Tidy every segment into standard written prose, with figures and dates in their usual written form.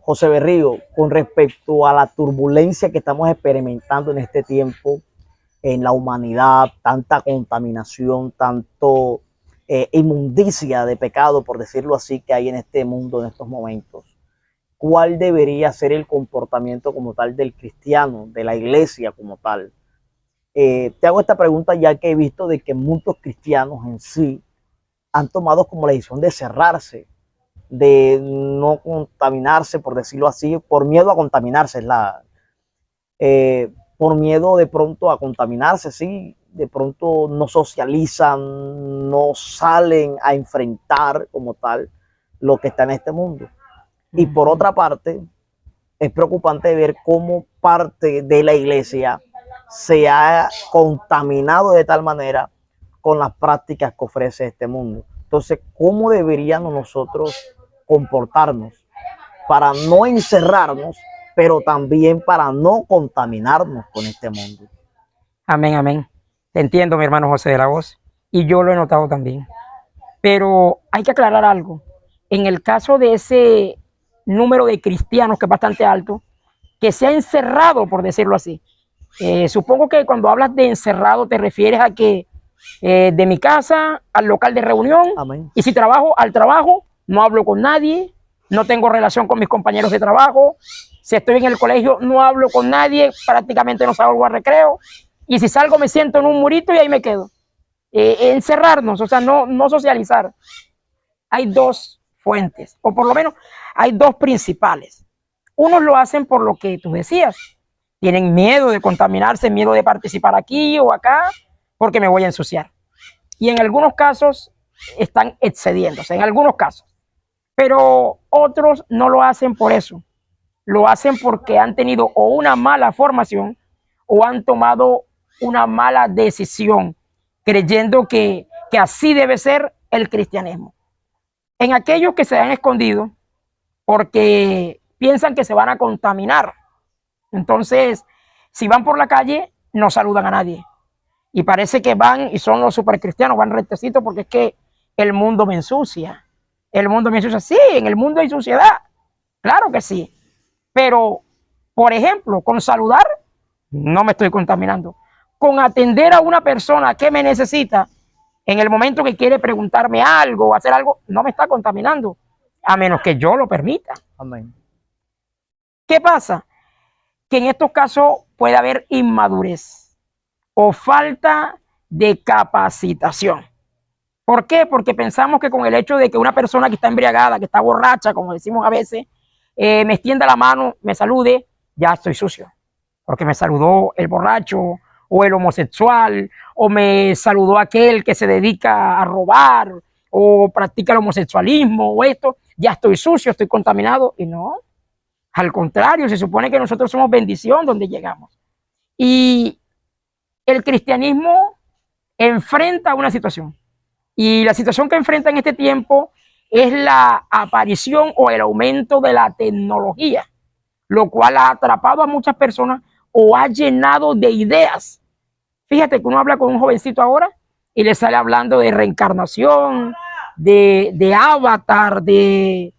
José Berrío, con respecto a la turbulencia que estamos experimentando en este tiempo en la humanidad, tanta contaminación, tanto inmundicia de pecado, por decirlo así, que hay en este mundo en estos momentos. ¿Cuál debería ser el comportamiento como tal del cristiano, de la iglesia como tal? Te hago esta pregunta ya que he visto de que muchos cristianos en sí han tomado como la decisión de cerrarse, de no contaminarse, por decirlo así, por miedo a contaminarse, por miedo de pronto a contaminarse, sí, de pronto no socializan, no salen a enfrentar como tal lo que está en este mundo. Y por otra parte, es preocupante ver cómo parte de la iglesia se ha contaminado de tal manera con las prácticas que ofrece este mundo. Entonces, ¿cómo deberíamos nosotros comportarnos para no encerrarnos, pero también para no contaminarnos con este mundo? Amén, amén. Te entiendo, mi hermano José de la Voz, y yo lo he notado también. Pero hay que aclarar algo. En el caso de ese número de cristianos que es bastante alto, que se ha encerrado, por decirlo así. Supongo que cuando hablas de encerrado te refieres a que de mi casa al local de reunión, Amén. y si trabajo al trabajo, no hablo con nadie, no tengo relación con mis compañeros de trabajo, si estoy en el colegio no hablo con nadie, prácticamente no salgo al recreo, y si salgo me siento en un murito y ahí me quedo. Encerrarnos, o sea, no socializar. Hay dos fuentes, o por lo menos hay dos principales. Unos lo hacen por lo que tú decías, tienen miedo de contaminarse, miedo de participar aquí o acá, porque me voy a ensuciar. Y en algunos casos están excediéndose, en algunos casos. Pero otros no lo hacen por eso. Lo hacen porque han tenido o una mala formación o han tomado una mala decisión, creyendo que así debe ser el cristianismo. En aquellos que se han escondido porque piensan que se van a contaminar. Entonces, si van por la calle, no saludan a nadie. Y parece que van y son los supercristianos, van rectecitos porque es que el mundo me ensucia. El mundo me ensucia. Sí, en el mundo hay suciedad. Claro que sí. Pero, por ejemplo, con saludar, no me estoy contaminando. Con atender a una persona que me necesita, en el momento que quiere preguntarme algo o hacer algo, no me está contaminando, a menos que yo lo permita. Amén. ¿Qué pasa? Que en estos casos puede haber inmadurez o falta de capacitación. ¿Por qué? Porque pensamos que con el hecho de que una persona que está embriagada, que está borracha, como decimos a veces, me extienda la mano, me salude, ya estoy sucio. Porque me saludó el borracho o el homosexual, o me saludó aquel que se dedica a robar o practica el homosexualismo o esto, ya estoy sucio, estoy contaminado. Y no, al contrario, se supone que nosotros somos bendición donde llegamos. Y el cristianismo enfrenta una situación. Y la situación que enfrenta en este tiempo es la aparición o el aumento de la tecnología, lo cual ha atrapado a muchas personas o ha llenado de ideas. Fíjate que uno habla con un jovencito ahora y le sale hablando de reencarnación, de avatar, de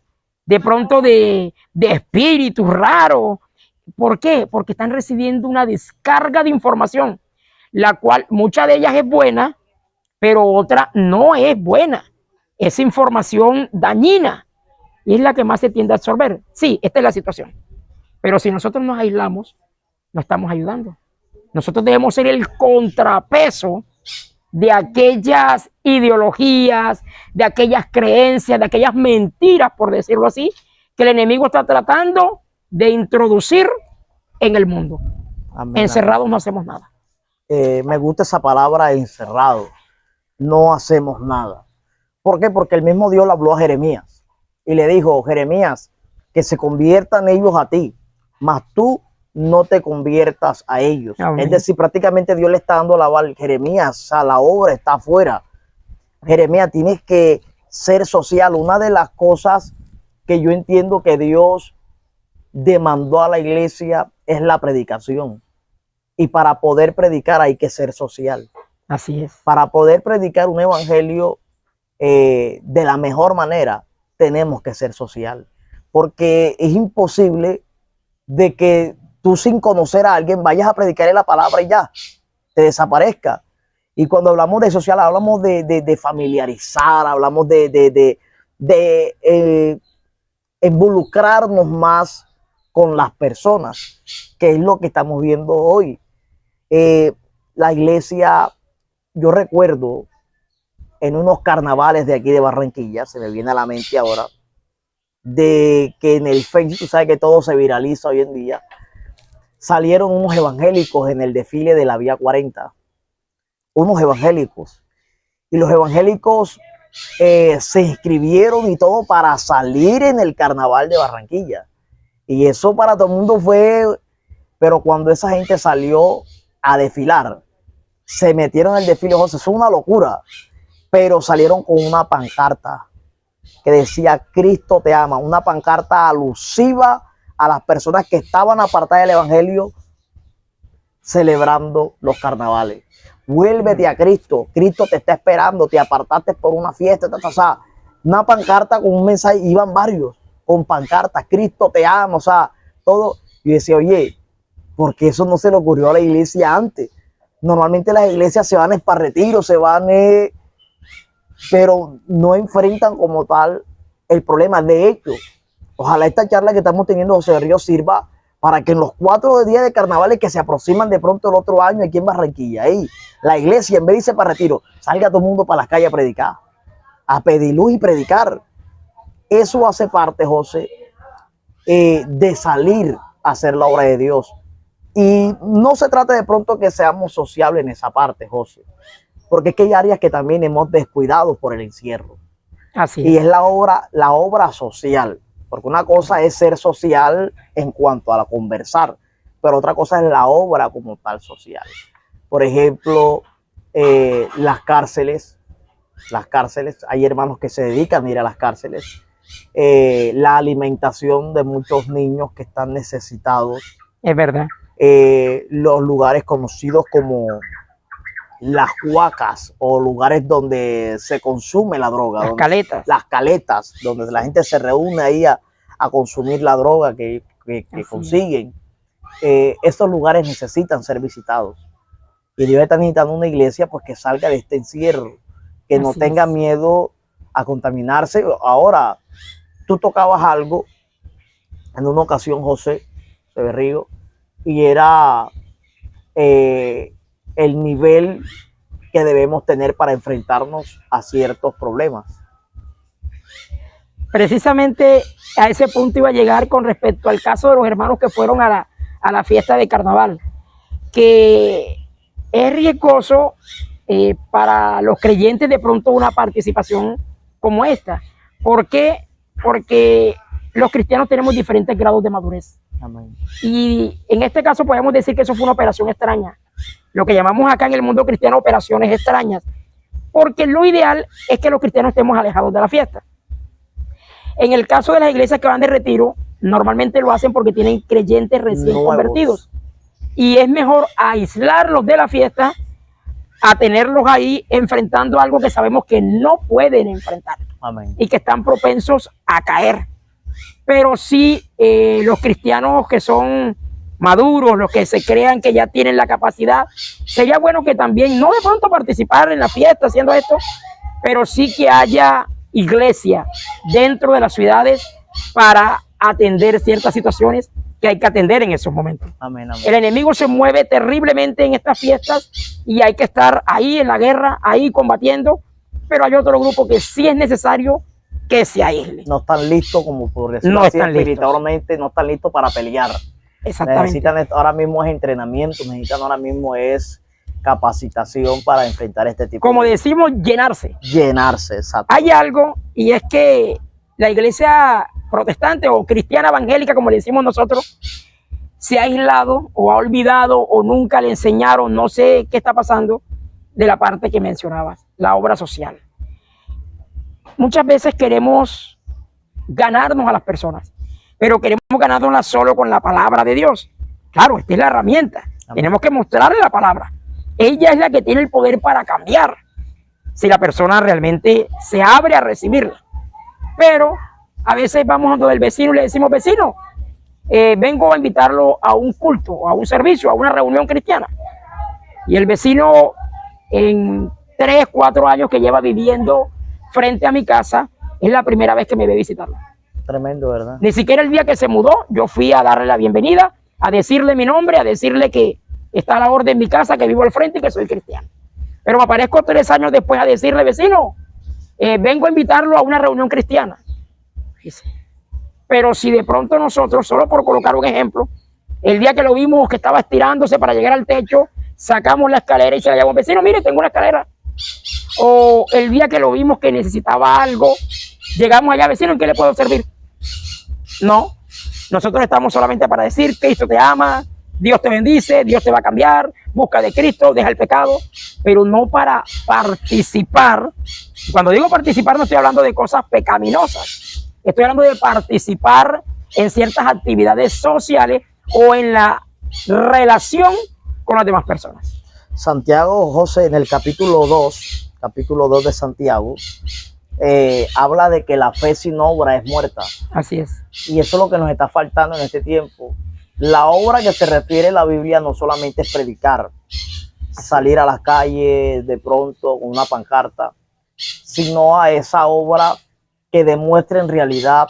pronto de espíritus raros. ¿Por qué? Porque están recibiendo una descarga de información, la cual mucha de ellas es buena, pero otra no es buena. Es información dañina y es la que más se tiende a absorber. Sí, esta es la situación. Pero si nosotros nos aislamos, no estamos ayudando. Nosotros debemos ser el contrapeso de aquellas ideologías, de aquellas creencias, de aquellas mentiras, por decirlo así, que el enemigo está tratando de introducir en el mundo. Amén, encerrados amén. No hacemos nada. Me gusta esa palabra, encerrado. No hacemos nada. ¿Por qué? Porque el mismo Dios le habló a Jeremías y le dijo: Jeremías, que se conviertan ellos a ti, mas tú no te conviertas a ellos. Amén. Es decir, prácticamente Dios le está dando la bala. Jeremías, a la obra está afuera. Jeremías, tienes que ser social. Una de las cosas que yo entiendo que Dios demandó a la iglesia es la predicación. Y para poder predicar hay que ser social. Así es. Para poder predicar un evangelio de la mejor manera, tenemos que ser social. porque es imposible de que tú sin conocer a alguien vayas a predicarle la palabra y ya, te desaparezca. Y cuando hablamos de social, hablamos de familiarizar, hablamos de involucrarnos más con las personas, que es lo que estamos viendo hoy. La iglesia, yo recuerdo en unos carnavales de aquí de Barranquilla, se me viene a la mente ahora, de que en el Facebook, tú sabes que todo se viraliza hoy en día, salieron unos evangélicos en el desfile de la Vía 40, unos evangélicos, y los evangélicos se inscribieron y todo para salir en el carnaval de Barranquilla, y eso para todo el mundo fue, pero cuando esa gente salió a desfilar, se metieron en el desfile, José, es una locura, pero salieron con una pancarta que decía Cristo te ama, una pancarta alusiva a las personas que estaban apartadas del evangelio celebrando los carnavales. Vuélvete a Cristo, Cristo te está esperando, te apartaste por una fiesta, o sea, una pancarta con un mensaje, iban varios con pancartas, Cristo te ama, o sea, todo. Y decía, oye, ¿por qué eso no se le ocurrió a la iglesia antes? Normalmente las iglesias se van para retiro, se van, pero no enfrentan como tal el problema. De hecho, ojalá esta charla que estamos teniendo, José Río, sirva para que en los 4 días de carnavales que se aproximan de pronto el otro año aquí en Barranquilla, ahí, la iglesia, en vez de irse para retiro, salga todo el mundo para las calles a predicar, a pedir luz y predicar. Eso hace parte, José, de salir a hacer la obra de Dios. Y no se trata de pronto que seamos sociables en esa parte, José, porque es que hay áreas que también hemos descuidado por el encierro. Así es. Y es la obra social, porque una cosa es ser social en cuanto a la conversar, pero otra cosa es la obra como tal social. Por ejemplo, las cárceles, hay hermanos que se dedican a ir a las cárceles, la alimentación de muchos niños que están necesitados. Es verdad. Los lugares conocidos como las huacas o lugares donde se consume la droga. Las caletas, donde la gente se reúne ahí a consumir la droga que consiguen. Estos lugares necesitan ser visitados. Y Dios está necesitando una iglesia pues que salga de este encierro, que no tenga miedo a contaminarse. Ahora, tú tocabas algo en una ocasión, José Berrío, y era el nivel que debemos tener para enfrentarnos a ciertos problemas. Precisamente a ese punto iba a llegar con respecto al caso de los hermanos que fueron a la fiesta de carnaval, que es riesgoso para los creyentes de pronto una participación como esta. ¿Por qué? Porque los cristianos tenemos diferentes grados de madurez. Amén. Y en este caso podemos decir que eso fue una operación extraña, lo que llamamos acá en el mundo cristiano operaciones extrañas, porque lo ideal es que los cristianos estemos alejados de la fiesta. En el caso de las iglesias que van de retiro, normalmente lo hacen porque tienen creyentes recién convertidos, y es mejor aislarlos de la fiesta a tenerlos ahí enfrentando algo que sabemos que no pueden enfrentar. Amén. Y que están propensos a caer. Pero sí, los cristianos que son maduros, los que se crean que ya tienen la capacidad, sería bueno que también, no de pronto participar en la fiesta haciendo esto, pero sí que haya iglesia dentro de las ciudades para atender ciertas situaciones que hay que atender en esos momentos. Amén, amén. El enemigo se mueve terriblemente en estas fiestas y hay que estar ahí en la guerra, ahí combatiendo, pero hay otro grupo que sí es necesario que se aísle. No están listos, como por decirlo así, espiritualmente, no están listos para pelear. Exactamente. Necesitan ahora mismo es entrenamiento, necesitan ahora mismo es capacitación para enfrentar este tipo como decimos, llenarse. Llenarse, exacto. Hay algo, y es que la iglesia protestante o cristiana evangélica, como le decimos nosotros, se ha aislado o ha olvidado o nunca le enseñaron, no sé qué está pasando, de la parte que mencionabas, la obra social. Muchas veces queremos ganarnos a las personas, pero queremos ganárnoslas solo con la palabra de Dios. Claro, esta es la herramienta. Amén. Tenemos que mostrarle la palabra. Ella es la que tiene el poder para cambiar, si la persona realmente se abre a recibirla. Pero a veces vamos a donde el vecino y le decimos, vecino, vengo a invitarlo a un culto, a un servicio, a una reunión cristiana. Y el vecino, en 3, 4 años que lleva viviendo frente a mi casa, es la primera vez que me ve visitarlo. Tremendo, ¿verdad? Ni siquiera el día que se mudó, yo fui a darle la bienvenida, a decirle mi nombre, a decirle que está a la orden en mi casa, que vivo al frente y que soy cristiano. Pero me aparezco 3 años después a decirle, vecino, vengo a invitarlo a una reunión cristiana. Pero si de pronto nosotros, solo por colocar un ejemplo, el día que lo vimos que estaba estirándose para llegar al techo, sacamos la escalera y se la llamamos, vecino, mire, tengo una escalera. O el día que lo vimos que necesitaba algo, llegamos allá, vecino, ¿en qué le puedo servir? No, nosotros estamos solamente para decir, Cristo te ama, Dios te bendice, Dios te va a cambiar, busca de Cristo, deja el pecado, pero no para participar. Cuando digo participar no estoy hablando de cosas pecaminosas, estoy hablando de participar en ciertas actividades sociales o en la relación con las demás personas. Santiago, José, en el capítulo 2 de Santiago, habla de que la fe sin obra es muerta. Así es. Y eso es lo que nos está faltando en este tiempo. La obra que se refiere a la Biblia no solamente es predicar, salir a las calles de pronto con una pancarta, sino a esa obra que demuestre en realidad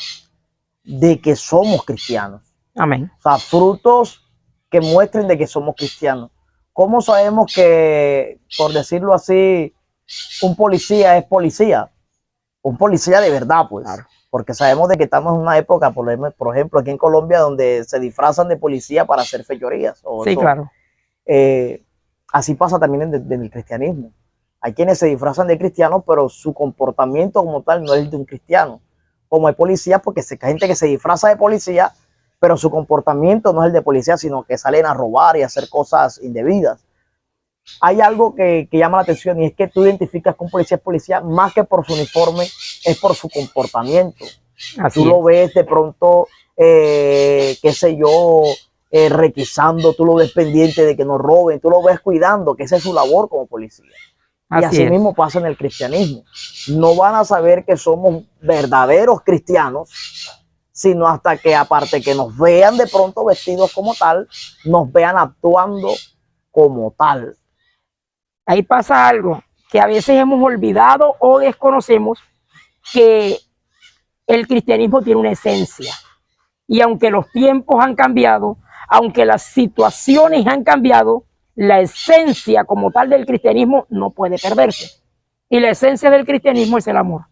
de que somos cristianos. Amén. O sea, frutos que muestren de que somos cristianos. ¿Cómo sabemos que, por decirlo así, un policía es policía? Un policía de verdad, pues. Claro. Porque sabemos de que estamos en una época, por ejemplo, aquí en Colombia, donde se disfrazan de policía para hacer fechorías. Sí, eso, claro. Así pasa también en el cristianismo. Hay quienes se disfrazan de cristianos, pero su comportamiento como tal no es el de un cristiano. Como hay policías, porque hay gente que se disfraza de policía, pero su comportamiento no es el de policía, sino que salen a robar y a hacer cosas indebidas. Hay algo que llama la atención y es que tú identificas que un policía es policía más que por su uniforme, es por su comportamiento. Así tú lo ves de pronto, qué sé yo, requisando, tú lo ves pendiente de que no roben, tú lo ves cuidando, que esa es su labor como policía. Y así mismo pasa en el cristianismo. No van a saber que somos verdaderos cristianos, sino hasta que, aparte que nos vean de pronto vestidos como tal, nos vean actuando como tal. Ahí pasa algo que a veces hemos olvidado o desconocemos, que el cristianismo tiene una esencia. Y aunque los tiempos han cambiado, aunque las situaciones han cambiado, la esencia como tal del cristianismo no puede perderse. Y la esencia del cristianismo es el amor.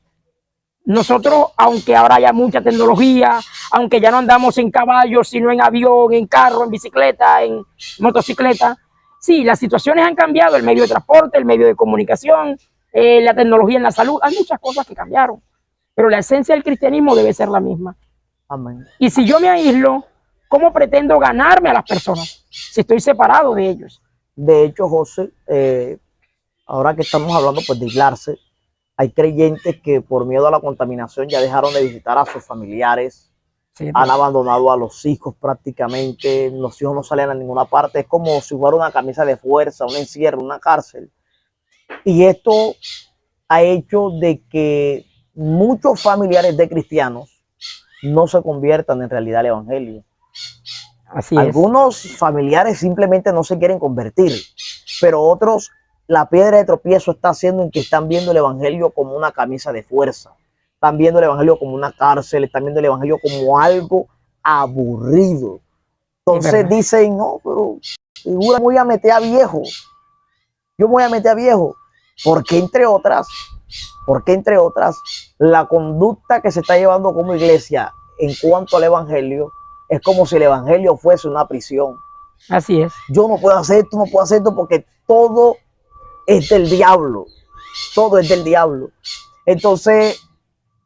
Nosotros, aunque ahora haya mucha tecnología, aunque ya no andamos en caballos, sino en avión, en carro, en bicicleta, en motocicleta, sí, las situaciones han cambiado, el medio de transporte, el medio de comunicación, la tecnología en la salud, hay muchas cosas que cambiaron, pero la esencia del cristianismo debe ser la misma. Amén. Y si yo me aíslo, ¿cómo pretendo ganarme a las personas si estoy separado de ellos? De hecho, José, ahora que estamos hablando pues, de aislarse, hay creyentes que por miedo a la contaminación ya dejaron de visitar a sus familiares, sí, han abandonado a los hijos prácticamente, los hijos no salen a ninguna parte, es como si fuera una camisa de fuerza, un encierro, una cárcel. Y esto ha hecho de que muchos familiares de cristianos no se conviertan en realidad al evangelio. Así Algunos familiares simplemente no se quieren convertir, pero otros, la piedra de tropiezo está haciendo en que están viendo el evangelio como una camisa de fuerza, están viendo el evangelio como una cárcel, están viendo el evangelio como algo aburrido. Entonces dicen, no, pero yo me voy a meter a viejo, yo me voy a meter a viejo, porque entre otras, la conducta que se está llevando como iglesia en cuanto al evangelio es como si el evangelio fuese una prisión. Así es. Yo no puedo hacer esto, no puedo hacer esto porque todo es del diablo. Todo es del diablo. Entonces,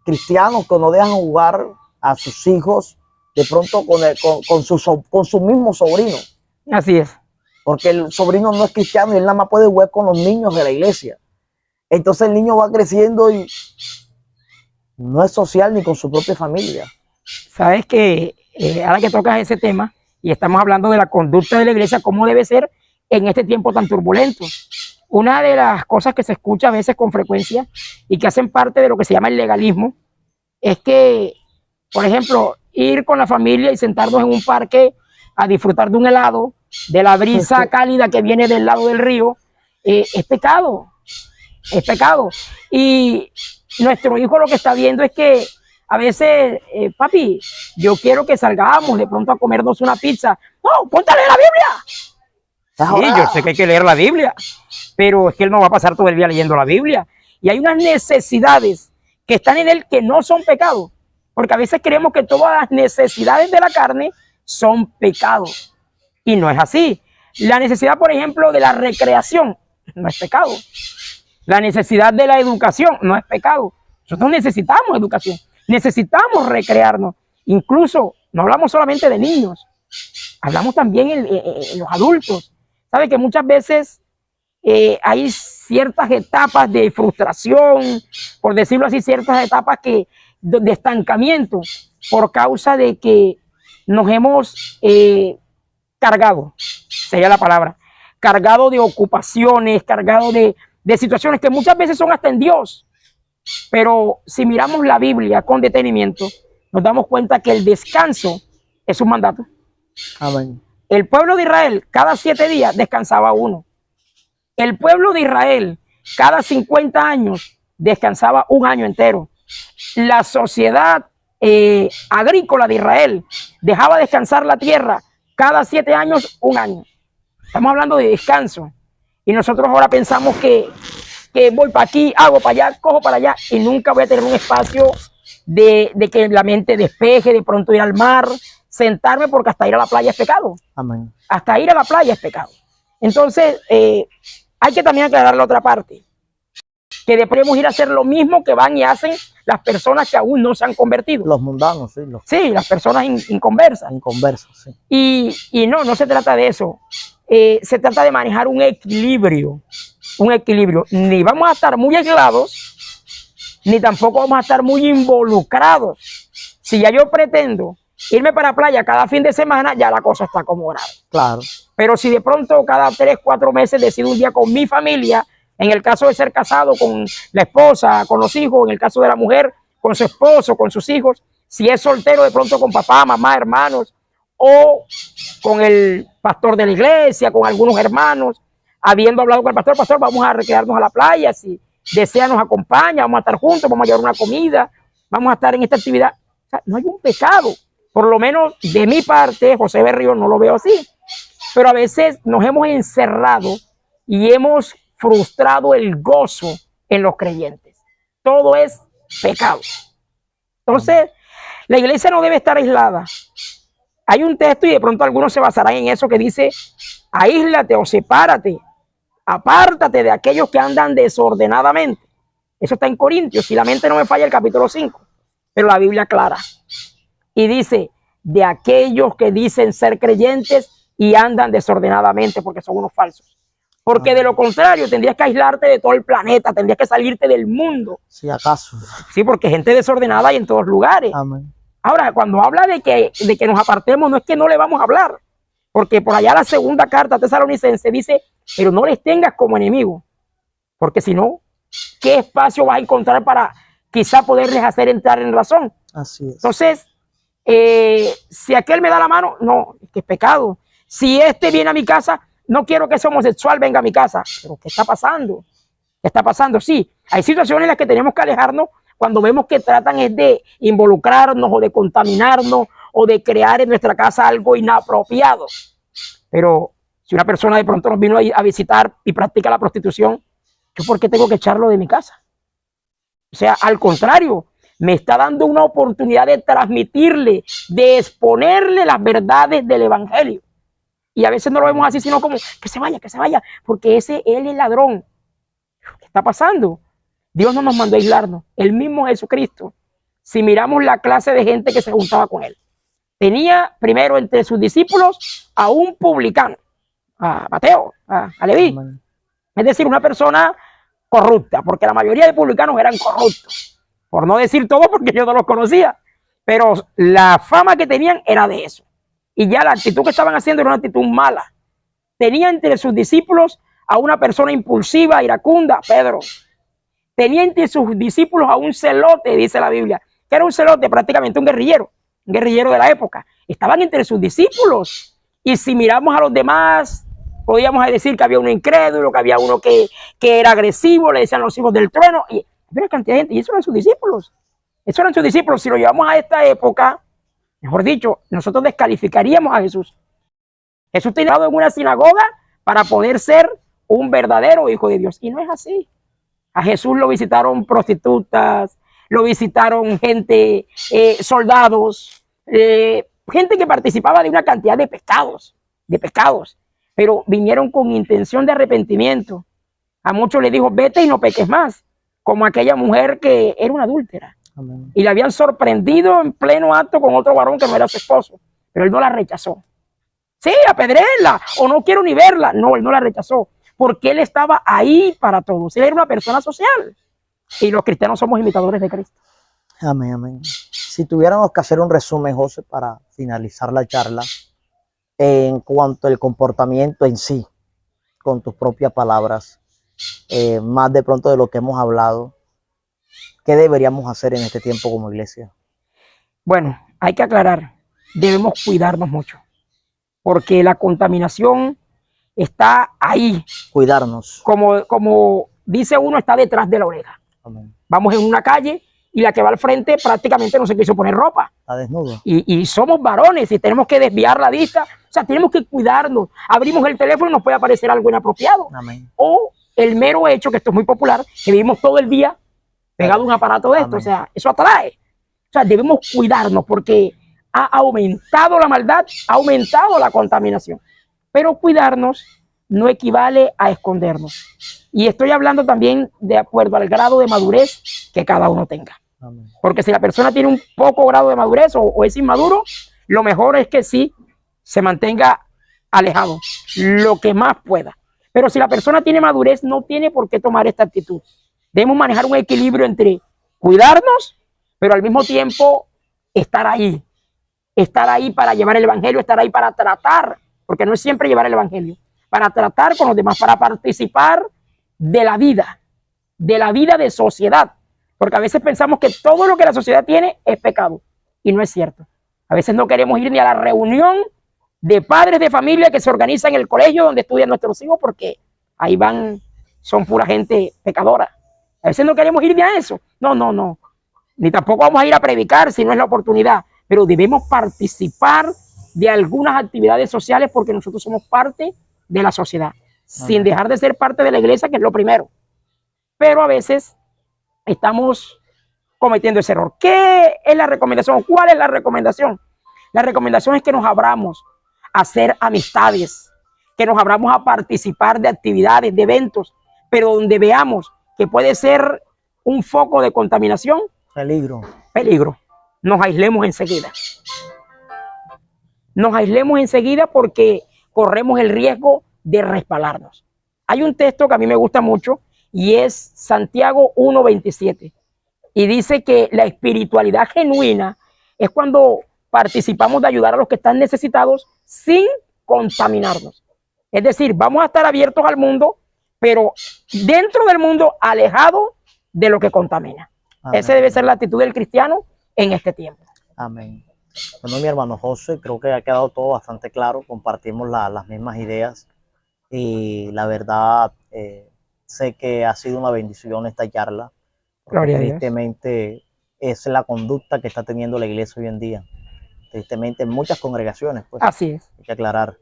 cristianos que no dejan jugar a sus hijos de pronto con su mismo sobrino. Así es. Porque el sobrino no es cristiano y él nada más puede jugar con los niños de la iglesia. Entonces el niño va creciendo y no es social ni con su propia familia. Sabes que ahora que tocas ese tema y estamos hablando de la conducta de la iglesia, cómo debe ser en este tiempo tan turbulento. Una de las cosas que se escucha a veces con frecuencia y que hacen parte de lo que se llama el legalismo es que Por ejemplo, ir con la familia y sentarnos en un parque a disfrutar de un helado, de la brisa cálida que viene del lado del río, es pecado, es pecado. Y nuestro hijo lo que está viendo es que a veces, papi, yo quiero que salgamos de pronto a comernos una pizza. No, ponte a leer la Biblia. Sí, yo sé que hay que leer la Biblia, pero es que él no va a pasar todo el día leyendo la Biblia. Y hay unas necesidades que están en él que no son pecados, porque a veces creemos que todas las necesidades de la carne son pecados, y no es así. La necesidad, por ejemplo, de la recreación no es pecado. La necesidad de la educación no es pecado. Nosotros necesitamos educación, necesitamos recrearnos. Incluso no hablamos solamente de niños, hablamos también en los adultos. ¿Sabe que muchas veces hay ciertas etapas de frustración, por decirlo así, ciertas etapas de estancamiento por causa de que nos hemos cargado, sería la palabra, cargado de ocupaciones, cargado de situaciones que muchas veces son hasta en Dios? Pero si miramos la Biblia con detenimiento, nos damos cuenta que el descanso es un mandato. Amén. El pueblo de Israel cada 7 días descansaba uno. El pueblo de Israel cada 50 años descansaba un año entero. La sociedad agrícola de Israel dejaba descansar la tierra cada 7 años, un año. Estamos hablando de descanso. Y nosotros ahora pensamos que voy para aquí, hago para allá, cojo para allá, y nunca voy a tener un espacio de que la mente despeje, de pronto ir al mar, sentarme, porque hasta ir a la playa es pecado. Amén. Hasta ir a la playa es pecado. Entonces, hay que también aclarar la otra parte, que debemos ir a hacer lo mismo que van y hacen las personas que aún no se han convertido. Los mundanos, sí. Sí, las personas inconversas. Inconversos, sí. Y no se trata de eso. Se trata de manejar un equilibrio. Un equilibrio. Ni vamos a estar muy aislados, ni tampoco vamos a estar muy involucrados. Si ya yo pretendo irme para la playa cada fin de semana, ya la cosa está como grave. Claro. Pero si de pronto cada 3, 4 meses decido un día con mi familia, en el caso de ser casado con la esposa, con los hijos, en el caso de la mujer, con su esposo, con sus hijos, si es soltero, de pronto con papá, mamá, hermanos, o con el pastor de la iglesia, con algunos hermanos, habiendo hablado con el pastor, vamos a recrearnos a la playa, si desea nos acompaña, vamos a estar juntos, vamos a llevar una comida, vamos a estar en esta actividad. O sea, no hay un pecado. Por lo menos de mi parte, José Berrío, no lo veo así. Pero a veces nos hemos encerrado y hemos frustrado el gozo en los creyentes. Todo es pecado. Entonces, la iglesia no debe estar aislada. Hay un texto, y de pronto algunos se basarán en eso, que dice: aíslate o sepárate, apártate de aquellos que andan desordenadamente. Eso está en Corintios, si la mente no me falla, el capítulo 5. Pero la Biblia aclara y dice: de aquellos que dicen ser creyentes y andan desordenadamente, porque son unos falsos. Porque de lo contrario tendrías que aislarte de todo el planeta, tendrías que salirte del mundo. Si acaso. Sí, porque gente desordenada hay en todos lugares. Amén. Ahora, cuando habla de que nos apartemos, no es que no le vamos a hablar, porque por allá la segunda carta a Tesalonicenses dice: pero no les tengas como enemigo, porque si no, ¿qué espacio vas a encontrar para quizá poderles hacer entrar en razón? Así es. Entonces, si aquel me da la mano, no, es que es pecado. Si este viene a mi casa, no quiero que ese homosexual venga a mi casa. ¿Pero qué está pasando? ¿Qué está pasando? Sí, hay situaciones en las que tenemos que alejarnos cuando vemos que tratan es de involucrarnos o de contaminarnos o de crear en nuestra casa algo inapropiado. Pero si una persona de pronto nos vino a visitar y practica la prostitución, ¿yo por qué tengo que echarlo de mi casa? O sea, al contrario, me está dando una oportunidad de transmitirle, de exponerle las verdades del evangelio. Y a veces no lo vemos así, sino como que se vaya, porque él es ladrón. ¿Qué está pasando? Dios no nos mandó a aislarnos. El mismo Jesucristo, si miramos la clase de gente que se juntaba con él, tenía primero entre sus discípulos a un publicano, a Mateo, a Leví. Amén. Es decir, una persona corrupta, porque la mayoría de publicanos eran corruptos. Por no decir todo, porque yo no los conocía. Pero la fama que tenían era de eso. Y ya la actitud que estaban haciendo era una actitud mala. Tenía entre sus discípulos a una persona impulsiva, iracunda, Pedro. Tenía entre sus discípulos a un celote, dice la Biblia, que era un celote, prácticamente un guerrillero de la época. Estaban entre sus discípulos. Y si miramos a los demás, podíamos decir que había uno incrédulo, que había uno que era agresivo, le decían los hijos del trueno. Y había una cantidad de gente, y esos eran sus discípulos. Esos eran sus discípulos. Si lo llevamos a esta época, mejor dicho, nosotros descalificaríamos a Jesús. Jesús tenía en una sinagoga para poder ser un verdadero hijo de Dios. Y no es así. A Jesús lo visitaron prostitutas, lo visitaron gente, soldados, gente que participaba de una cantidad de pecados, pero vinieron con intención de arrepentimiento. A muchos les dijo, vete y no peques más, como aquella mujer que era una adúltera. Amén. Y la habían sorprendido en pleno acto con otro varón que no era su esposo, pero él no la rechazó. Sí, apedréenla, o no quiero ni verla. No, él no la rechazó, porque él estaba ahí para todos. Él era una persona social. Y los cristianos somos imitadores de Cristo. Amén, amén. Si tuviéramos que hacer un resumen, José, para finalizar la charla, en cuanto al comportamiento en sí, con tus propias palabras, más de pronto de lo que hemos hablado, ¿qué deberíamos hacer en este tiempo como iglesia? Bueno, hay que aclarar, debemos cuidarnos mucho, porque la contaminación está ahí. Cuidarnos. Como dice uno, está detrás de la oreja. Amén. Vamos en una calle y la que va al frente prácticamente no se quiso poner ropa. Está desnudo. Y somos varones y tenemos que desviar la vista. O sea, tenemos que cuidarnos. Abrimos el teléfono y nos puede aparecer algo inapropiado. Amén. O el mero hecho, que esto es muy popular, que vivimos todo el día pegado a un aparato de esto. Amén. O sea, eso atrae. O sea, debemos cuidarnos porque ha aumentado la maldad, ha aumentado la contaminación. Pero cuidarnos no equivale a escondernos. Y estoy hablando también de acuerdo al grado de madurez que cada uno tenga. Amén. Porque si la persona tiene un poco grado de madurez o es inmaduro, lo mejor es que sí se mantenga alejado lo que más pueda. Pero si la persona tiene madurez, no tiene por qué tomar esta actitud. Debemos manejar un equilibrio entre cuidarnos, pero al mismo tiempo estar ahí para llevar el evangelio, estar ahí para tratar, porque no es siempre llevar el evangelio, para tratar con los demás, para participar de la vida de sociedad. Porque a veces pensamos que todo lo que la sociedad tiene es pecado. Y no es cierto. A veces no queremos ir ni a la reunión de padres de familia que se organiza en el colegio donde estudian nuestros hijos, porque ahí van, son pura gente pecadora. A veces no queremos ir ni a eso. No. Ni tampoco vamos a ir a predicar si no es la oportunidad. Pero debemos participar de algunas actividades sociales porque nosotros somos parte de la sociedad, sin dejar de ser parte de la iglesia, que es lo primero. Pero a veces estamos cometiendo ese error. ¿Qué es la recomendación? ¿Cuál es la recomendación? La recomendación es que nos abramos a hacer amistades, que nos abramos a participar de actividades, de eventos, pero donde veamos que puede ser un foco de contaminación. Peligro. Nos aislemos enseguida. Nos aislemos enseguida porque corremos el riesgo de resbalarnos. Hay un texto que a mí me gusta mucho y es Santiago 1:27. Y dice que la espiritualidad genuina es cuando participamos de ayudar a los que están necesitados sin contaminarnos. Es decir, vamos a estar abiertos al mundo, pero dentro del mundo alejado de lo que contamina. Amén. Esa debe ser la actitud del cristiano en este tiempo. Amén. Bueno, mi hermano José, creo que ha quedado todo bastante claro. Compartimos las mismas ideas y la verdad sé que ha sido una bendición esta charla. Gloria a Dios. Tristemente es la conducta que está teniendo la iglesia hoy en día. Tristemente en muchas congregaciones, pues. Así es. Hay que aclarar.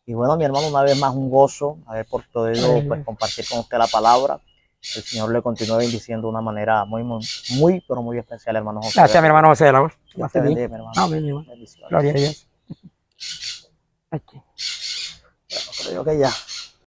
Y bueno, mi hermano, una vez más un gozo haber podido pues, compartir con usted la palabra. El Señor le continúe bendiciendo de una manera pero muy especial, hermano José. Gracias, mi hermano José de la Voz. Dios te bendiga, mi hermano. Amén, mi hermano. Gloria a Dios. Aquí. Bueno, creo que ya.